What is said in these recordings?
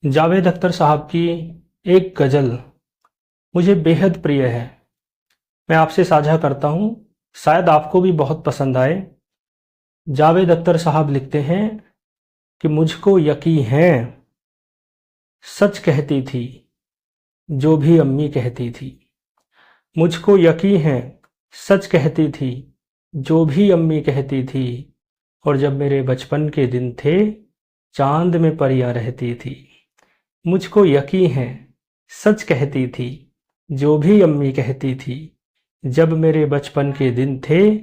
जावेद अख्तर साहब की एक गज़ल मुझे बेहद प्रिय है। मैं आपसे साझा करता हूँ, शायद आपको भी बहुत पसंद आए। जावेद अख्तर साहब लिखते हैं कि मुझको यकीन है, सच कहती थी जो भी अम्मी कहती थी। मुझको यकीन है, सच कहती थी जो भी अम्मी कहती थी। और जब मेरे बचपन के दिन थे, चांद में परियां रहती थी। मुझको यकीन है, सच कहती थी जो भी अम्मी कहती थी। जब मेरे बचपन के दिन थे,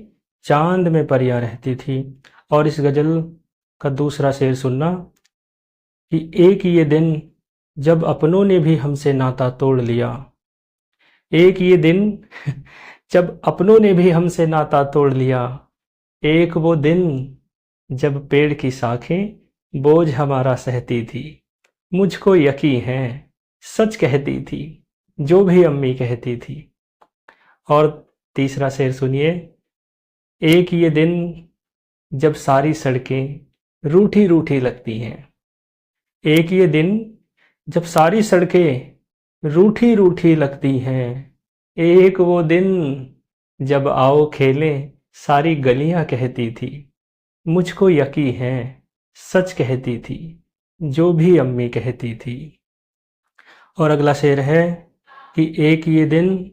चांद में परियां रहती थी। और इस गज़ल का दूसरा शेर सुनना कि एक ये दिन जब अपनों ने भी हमसे नाता तोड़ लिया। एक ये दिन जब अपनों ने भी हमसे नाता तोड़ लिया। एक वो दिन जब पेड़ की शाखें बोझ हमारा सहती थी। मुझको यकीन है, सच कहती थी जो भी अम्मी कहती थी। और तीसरा शेर सुनिए। एक ये दिन जब सारी सड़कें रूठी रूठी लगती हैं। एक ये दिन जब सारी सड़कें रूठी रूठी लगती हैं। एक वो दिन जब आओ खेलें सारी गलियां कहती थी। मुझको यकीन है, सच कहती थी जो भी अम्मी कहती थी। और अगला शेर है कि एक ये दिन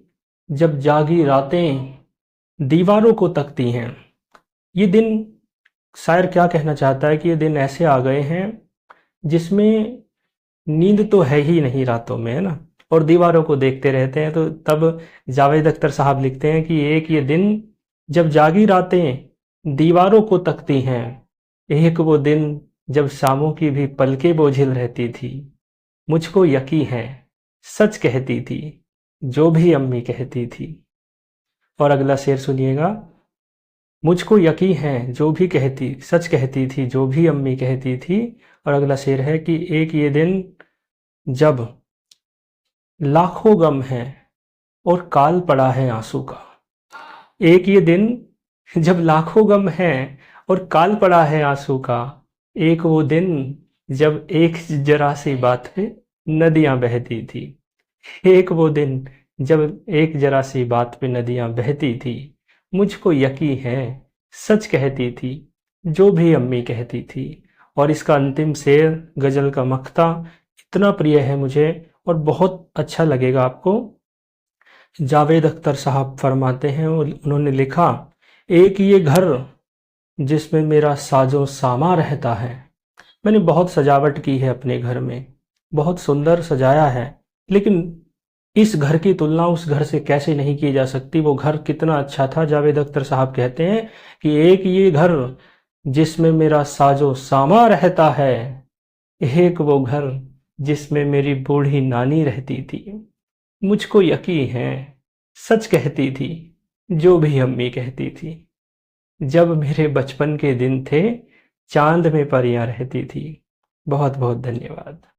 जब जागी रातें दीवारों को तकती हैं। ये दिन, शायर क्या कहना चाहता है कि ये दिन ऐसे आ गए हैं जिसमें नींद तो है ही नहीं रातों में, है ना, और दीवारों को देखते रहते हैं। तो तब जावेद अख्तर साहब लिखते हैं कि एक ये दिन जब जागी रातें दीवारों को तकती हैं। एक वो दिन जब शामों की भी पलकें बोझिल रहती थी। मुझको यकीन है, सच कहती थी जो भी अम्मी कहती थी। और अगला शेर सुनिएगा। मुझको यकीन है, जो भी कहती सच कहती थी जो भी अम्मी कहती थी। और अगला शेर है कि एक ये दिन जब लाखों गम है और काल पड़ा है आंसू का। एक ये दिन जब लाखों गम है और काल पड़ा है आंसू का। एक वो दिन जब एक जरा सी बात पे नदियां बहती थी। एक वो दिन जब एक जरा सी बात पे नदियां बहती थी। मुझको यकीन है, सच कहती थी जो भी अम्मी कहती थी। और इसका अंतिम शेर, गज़ल का मक्ता इतना प्रिय है मुझे और बहुत अच्छा लगेगा आपको। जावेद अख्तर साहब फरमाते हैं, उन्होंने लिखा, एक ये घर जिसमें मेरा साजो सामा रहता है। मैंने बहुत सजावट की है अपने घर में, बहुत सुंदर सजाया है, लेकिन इस घर की तुलना उस घर से कैसे नहीं की जा सकती। वो घर कितना अच्छा था। जावेद अख्तर साहब कहते हैं कि एक ये घर जिसमें मेरा साजो सामा रहता है। एक वो घर जिसमें मेरी बूढ़ी नानी रहती थी। मुझको यकीन है, सच कहती थी जो भी अम्मी कहती थी। जब मेरे बचपन के दिन थे, चांद में परियां रहती थी। बहुत बहुत धन्यवाद।